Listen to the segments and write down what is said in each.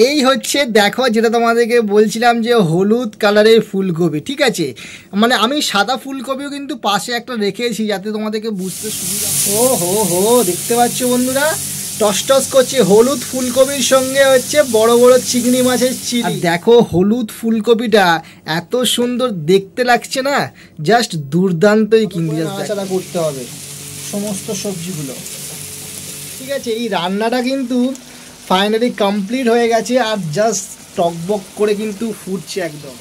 এই হচ্ছে দেখো যেটা তোমাদেরকে বলছিলাম যে হলুদ কালারের ফুলকপি, ঠিক আছে। মানে আমি সাদা ফুলকপিও কিন্তু পাশে একটা রেখেছি যাতে তোমাদেরকে বুঝতে সুবিধা। ও হো হো, দেখতে পাচ্ছ বন্ধুরা, টস করছে হলুদ ফুলকপির সঙ্গে হচ্ছে বড় বড় চিংড়ি মাছের চিলি। দেখো হলুদ ফুলকপিটা এত সুন্দর দেখতে লাগছে না, জাস্ট দুর্দান্তই। কিন্তু নাড়াচাড়া করতে হবে সমস্ত সবজিগুলো, ঠিক আছে। এই রান্নাটা কিন্তু ফাইনালি কমপ্লিট হয়ে গেছে আর জাস্ট টকবক করে কিন্তু ফুটছে একদম।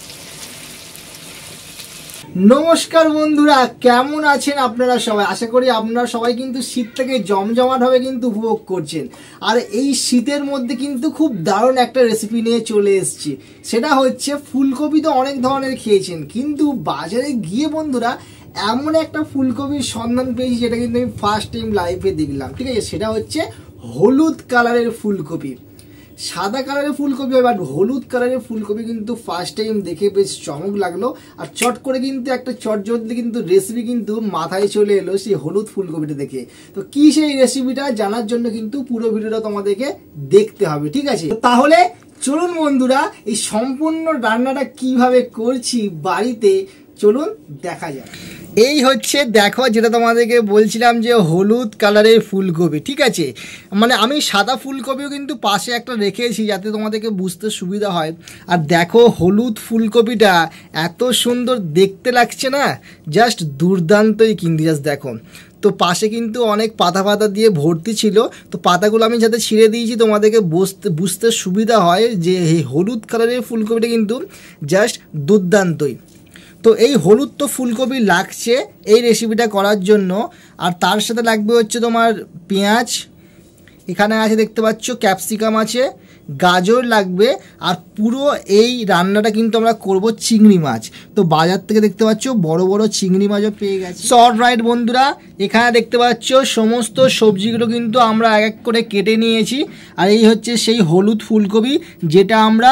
নমস্কার বন্ধুরা, কেমন আছেন আপনারা সবাই? আশা করি আপনারা সবাই কিন্তু শীতটাকে জমজমাটভাবে কিন্তু উপভোগ করছেন। আর এই শীতের মধ্যে কিন্তু খুব দারুণ একটা রেসিপি নিয়ে চলে এসেছি, সেটা হচ্ছে ফুলকপি। তো অনেক ধরনের খেয়েছেন, কিন্তু বাজারে গিয়ে বন্ধুরা এমন একটা ফুলকপির সন্ধান পেয়েছি যেটা কিন্তু আমি ফার্স্ট টাইম লাইফে দেখলাম, ঠিক আছে। সেটা হচ্ছে হলুদ কালারের ফুলকপি। সাদা কালারের ফুলকপি হয়, বাট হলুদ কালারের ফুলকপি কিন্তু ফার্স্ট টাইম দেখে বেশ চমক লাগলো। আর চট করে কিন্তু একটা চটজলদি কিন্তু রেসিপি কিন্তু মাথায় চলে এলো সেই হলুদ ফুলকপিটা দেখে। তো কি সেই রেসিপিটা জানার জন্য কিন্তু পুরো ভিডিওটা তোমাদেরকে দেখতে হবে, ঠিক আছে। তাহলে চলুন বন্ধুরা, এই সম্পূর্ণ রান্নাটা কিভাবে করছি বাড়িতে চলুন দেখা যাক। এই হচ্ছে দেখো যেটা তোমাদেরকে বলছিলাম যে হলুদ কালারের ফুলকপি, ঠিক আছে। মানে আমি সাদা ফুলকপিও কিন্তু পাশে একটা রেখেছি যাতে তোমাদেরকে বুঝতে সুবিধা হয়। আর দেখো হলুদ ফুলকপিটা এত সুন্দর দেখতে লাগছে না, জাস্ট দুর্দান্তই। কিন্তু জাস্ট দেখো, তো পাশে কিন্তু অনেক পাতা দিয়ে ভর্তি ছিল, তো পাতাগুলো আমি যাতে ছিঁড়ে দিয়েছি তোমাদেরকে বুঝতে সুবিধা হয় যে এই হলুদ কালারের ফুলকপিটা কিন্তু জাস্ট দুর্দান্তই। তো এই হলুদ তো ফুলকপি লাগছে এই রেসিপিটা করার জন্য। আর তার সাথে লাগবে হচ্ছে তোমার পেঁয়াজ, এখানে আছে দেখতে পাচ্ছ, ক্যাপসিকাম আছে, গাজর লাগবে। আর পুরো এই রান্নাটা কিন্তু আমরা করব চিংড়ি মাছ। তো বাজার থেকে দেখতে পাচ্ছ বড় বড় চিংড়ি মাছও পেয়ে গেছে। শর্ট রাইট বন্ধুরা, এখানে দেখতে পাচ্ছ সমস্ত সবজিগুলো কিন্তু আমরা এক এক করে কেটে নিয়েছি। আর এই হচ্ছে সেই হলুদ ফুলকপি যেটা আমরা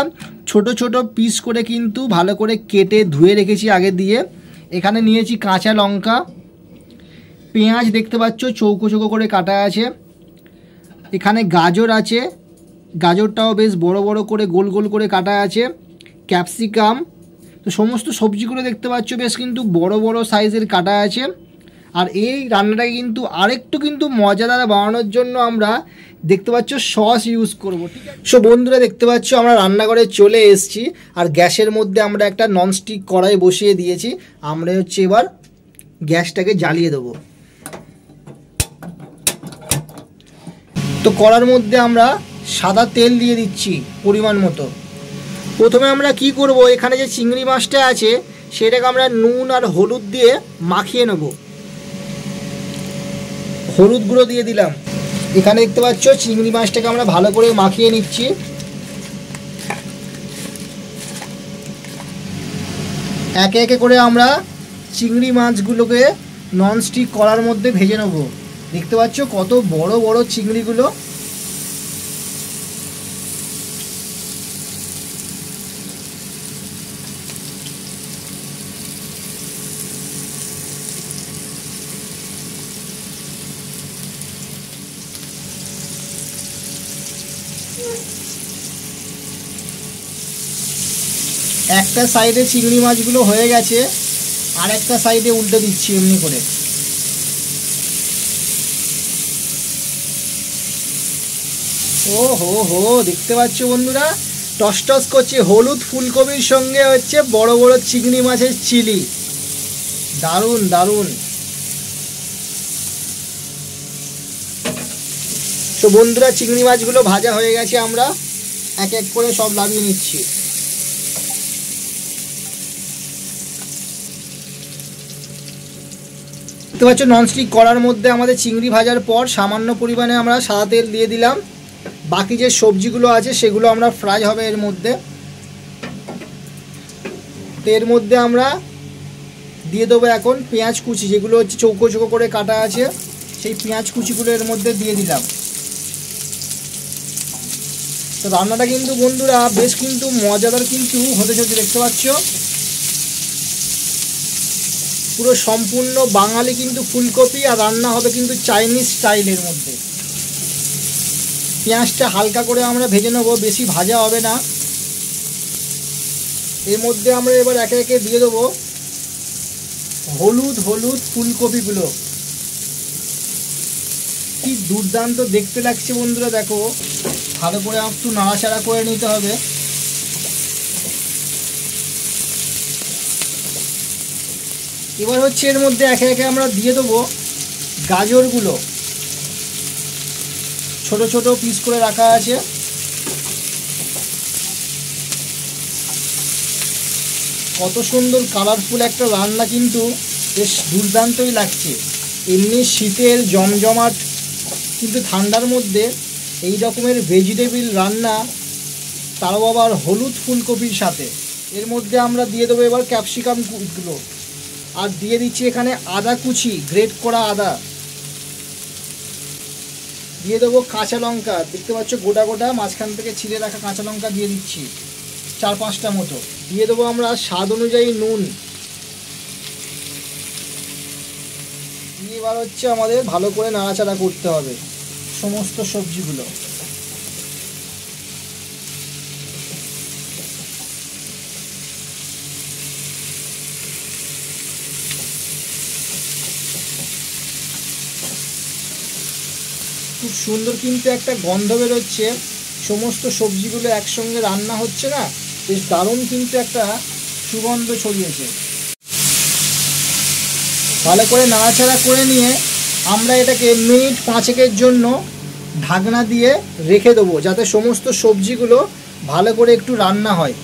ছোট ছোট পিস করে কিন্তু ভালো করে কেটে ধুয়ে রেখেছি আগে দিয়ে। এখানে নিয়েছি কাঁচা লঙ্কা, পেঁয়াজ দেখতে পাচ্ছ চৌকো চৌকো করে কাটা আছে। এখানে গাজর আছে, গাজরটাও বেশ বড় বড় করে গোল গোল করে কাটা আছে। ক্যাপসিকাম, তো সমস্ত সবজিগুলো দেখতে পাচ্ছ বেশ কিন্তু বড় বড় সাইজের কাটা আছে। আর এই রান্নাটাকে কিন্তু আরেকটু কিন্তু মজাদার বানানোর জন্য আমরা দেখতে পাচ্ছ সস ইউজ করব, ঠিক আছে। সো বন্ধুরা দেখতে পাচ্ছ আমরা রান্নাঘরে চলে এসেছি আর গ্যাসের মধ্যে আমরা একটা ননস্টিক কড়াই বসিয়ে দিয়েছি। আমরা হচ্ছে এবার গ্যাসটাকে জ্বালিয়ে দেবো। তো কড়ার মধ্যে আমরা সাদা তেল দিয়ে দিচ্ছি পরিমাণ মতো। প্রথমে আমরা কি করব, এখানে যে চিংড়ি মাছটা আছে সেটাকে আমরা নুন আর হলুদ দিয়ে মাখিয়ে নেব। হলুদ গুঁড়ো দিয়ে দিলাম। এখানে দেখতে পাচ্ছ চিংড়ি মাছটাকে আমরা ভালো করে মাখিয়ে নিচ্ছি। একে একে করে আমরা চিংড়ি মাছগুলোকে ননস্টিক কড়ার মধ্যে ভেজে নেব। দেখতে পাচ্ছ কত বড় বড় চিংড়িগুলো। একটা সাইডে চিংড়ি মাছগুলো হয়ে গেছে, আর একটা সাইডে উল্টে দিচ্ছি এমনি করে। ও হো হো, দেখতে পাচ্ছ বন্ধুরা টস করছে হলুদ ফুলকপির সঙ্গে হচ্ছে বড় বড় চিংড়ি মাছের চিলি। দারুণ দারুণ। তো বন্ধুরা চিংড়ি মাছগুলো ভাজা হয়ে গেছে, আমরা এক এক করে সব লাগিয়ে নিচ্ছি। দেখতে পাচ্ছ ননস্টিক কড়ার মধ্যে আমাদের চিংড়ি ভাজার পর সামান্য পরিমাণে আমরা সাদা তেল দিয়ে দিলাম। বাকি যে সবজিগুলো আছে সেগুলো আমরা ফ্রাই হবে এর মধ্যে। তো এর মধ্যে আমরা দিয়ে দেবো এখন পেঁয়াজ কুচি, যেগুলো হচ্ছে চৌকো চৌকো করে কাটা আছে, সেই পেঁয়াজ কুচিগুলো এর মধ্যে দিয়ে দিলাম। তো রান্নাটা কিন্তু বন্ধুরা বেশ কিন্তু মজাদার কিন্তু হতে চলছে। দেখতে পাচ্ছ পুরো সম্পূর্ণ বাঙালি কিন্তু ফুলকপি, আর রান্না হবে কিন্তু চাইনিজ স্টাইলের মধ্যে। পেঁয়াজটা হালকা করে আমরা ভেজে নেব, বেশি ভাজা হবে না। এর মধ্যে আমরা এবার একে একে দিয়ে দেবো হলুদ হলুদ ফুলকপিগুলো। কি দুর্দান্ত দেখতে লাগছে বন্ধুরা, দেখো ভালো করে একটু নাড়াচাড়া করে নিতে হবে। এবার হচ্ছে এর মধ্যে একে একে আমরা দিয়ে দেবো গাজরগুলো, ছোট ছোট পিস করে রাখা আছে। কত সুন্দর কালারফুল একটা রান্না, কিন্তু বেশ দুর্দান্তই লাগছে। এমনি শীতের জমজমাট, কিন্তু ঠান্ডার মধ্যে এই রকমের ভেজিটেবিল রান্না, তারও আবার হলুদ ফুলকপির সাথে। এর মধ্যে আমরা দিয়ে দেবো এবার ক্যাপসিকামগুলো, আর দিয়ে দিচ্ছি এখানে আদা কুচি, গ্রেট করা আদা। দিয়ে দেবো কাঁচা লঙ্কা, দেখতে পাচ্ছ গোটা গোটা মাঝখান থেকে ছিঁড়ে রাখা কাঁচা লঙ্কা দিয়ে দিচ্ছি 4-5টা মতো। দিয়ে দেবো আমরা স্বাদ অনুযায়ী নুন। এবার হচ্ছে আমাদের ভালো করে নাড়াচাড়া করতে হবে সমস্ত সবজিগুলো। খুব সুন্দর কিন্তু একটা গন্ধ বেরোচ্ছে, সমস্ত সবজিগুলো একসঙ্গে রান্না হচ্ছে না, বেশ দারুণ কিন্তু একটা সুগন্ধ ছড়িয়েছে। ভালো করে নাড়াচাড়া করে নিয়ে আমরা এটাকে মিনিট 5-এর জন্য ঢাকনা দিয়ে রেখে দেবো, যাতে সমস্ত সবজিগুলো ভালো করে একটু রান্না হয়।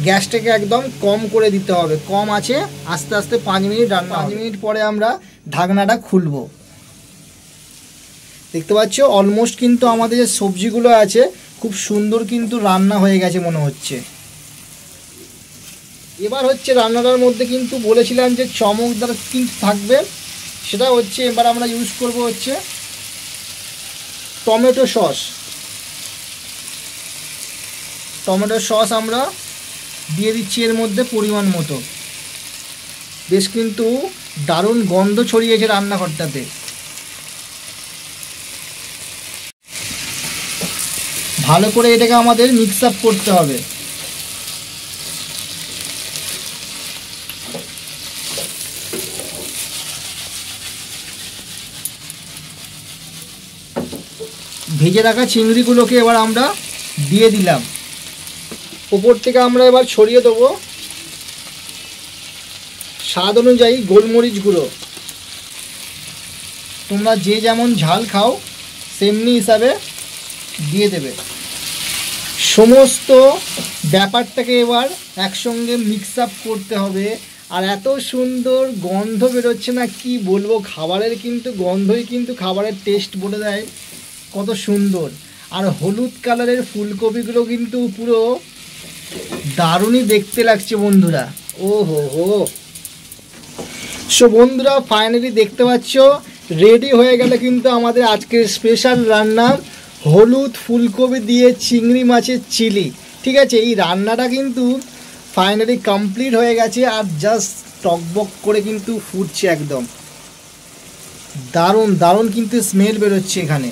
গ্যাসটাকে একদম কম করে দিতে হবে, কম আছে, আস্তে আস্তে 5 মিনিট রান্না। 5 মিনিট পরে আমরা ঢাকনাটা খুলবো। দেখতে পাচ্ছ অলমোস্ট কিন্তু আমাদের যে সবজিগুলো আছে খুব সুন্দর কিন্তু রান্না হয়ে গেছে মনে হচ্ছে। এবার হচ্ছে রান্নাটার মধ্যে কিন্তু বলেছিলাম যে চমকদার কিন্তু থাকবে, সেটা হচ্ছে এবার আমরা ইউজ করব হচ্ছে টমেটো সস। টমেটো সস আমরা দিয়ে দিচ্ছি এর মধ্যে পরিমাণ মতো। বেশ কিন্তু দারুণ গন্ধ ছড়িয়েছে রান্নাঘরটাতে। ভালো করে এটাকে আমাদের মিক্স আপ করতে হবে। ভেজে রাখা চিংড়িগুলোকে এবার আমরা দিয়ে দিলাম। উপর থেকে আমরা এবার ছড়িয়ে দেবো স্বাদ অনুযায়ী গোলমরিচ গুঁড়ো। তোমরা যে যেমন ঝাল খাও সেমনি হিসাবে দিয়ে দেবে। সমস্ত ব্যাপারটাকে এবার একসঙ্গে মিক্স আপ করতে হবে। আর এত সুন্দর গন্ধ বেরোচ্ছে না, কি বলবো, খাবারের কিন্তু গন্ধই কিন্তু খাবারের টেস্ট বলে দেয় কত সুন্দর। আর হলুদ কালারের ফুলকপিগুলো কিন্তু পুরো দারুণই দেখতে লাগছে বন্ধুরা। ও হো হো। সো বন্ধুরা ফাইনালি দেখতে পাচ্ছ রেডি হয়ে গেল কিন্তু আমাদের আজকের স্পেশাল রান্না, হলুদ ফুলকপি দিয়ে চিংড়ি মাছের চিলি। ঠিক আছে, এই রান্নাটা কিন্তু ফাইনালি কমপ্লিট হয়ে গেছে, আর জাস্ট টকবক করে কিন্তু ফুটছে একদম। দারুণ দারুণ কিন্তু স্মেল বেরোচ্ছে এখানে।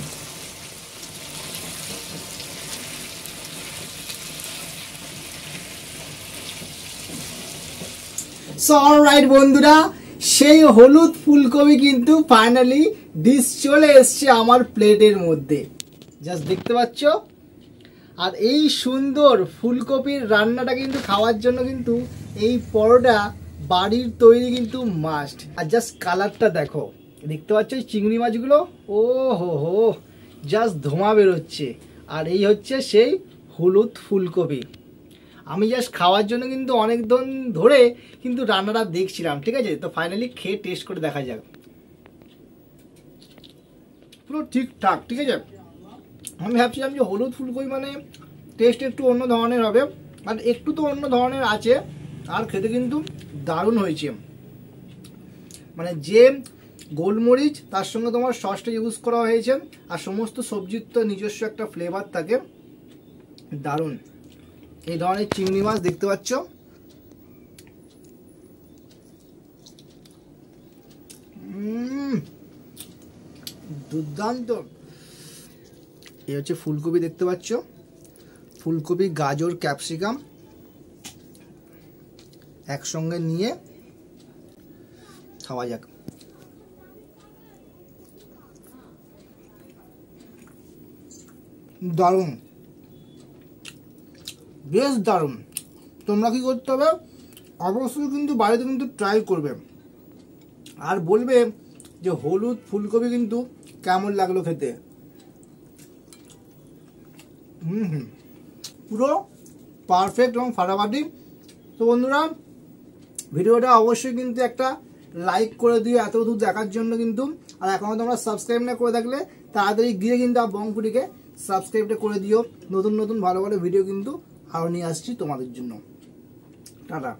সো অলরাইট বন্ধুরা, সেই হলুদ ফুলকপি কিন্তু ফাইনালি ডিশ চলে এসছে আমার প্লেটের মধ্যে, জাস্ট দেখতে পাচ্ছ। আর এই সুন্দর ফুলকপির রান্নাটা কিন্তু খাওয়ার জন্য কিন্তু এই পরোটা বাড়ির তৈরি কিন্তু মাস্ট। আর জাস্ট কালারটা দেখো, দেখতে পাচ্ছ এই চিংড়ি মাছগুলো, ও হো হো, জাস্ট ধোঁয়া বেরোচ্ছে। আর এই হচ্ছে সেই হলুদ ফুলকপি। আমি জাস্ট খাওয়ার জন্য কিন্তু অনেক দিন ধরে কিন্তু রান্নাটা দেখছিলাম। ঠিক আছে, তো ফাইনালি খেয়ে টেস্ট করে দেখা যাক। পুরো ঠিকঠাক, ঠিক আছে। আমি ভাবছিলাম যে হলুদ ফুলকপি মানে টেস্ট একটু অন্য ধরনের হবে, আর একটু তো অন্য ধরনের আছে, আর খেতে কিন্তু দারুণ হয়েছে। মানে যে গোলমরিচ তার সঙ্গে তোমার সসটা ইউজ করা হয়েছে, আর সমস্ত সবজির তো নিজস্ব একটা ফ্লেভার থাকে, দারুণ। এই ধরনের চিংড়ি মাছ দেখতে পাচ্ছ, দুর্দান্ত। এই হচ্ছে ফুলকপি দেখতে পাচ্ছ, ফুলকপি, গাজর, ক্যাপসিকাম একসঙ্গে নিয়ে খাওয়া যাক। দারুণ, বেশ দারুণ। তোমরা কি করতে হবে, অবশ্যই কিন্তু বাড়িতে কিন্তু ট্রাই করবে আর বলবে যে হলুদ ফুলকপি কিন্তু কেমন লাগলো খেতে। পুরো পারফেক্ট এবং ফাটাফাটি। তো বন্ধুরা ভিডিওটা অবশ্যই কিন্তু একটা লাইক করে দিও এত দূর দেখার জন্য কিন্তু। আর এখনও তোমরা সাবস্ক্রাইব না করে থাকলে তাড়াতাড়ি গিয়ে কিন্তু বংপুটিকে সাবস্ক্রাইবটা করে দিও। নতুন নতুন ভালো ভালো ভিডিও কিন্তু আরও নিয়ে আসছি তোমাদের জন্য। টাটা।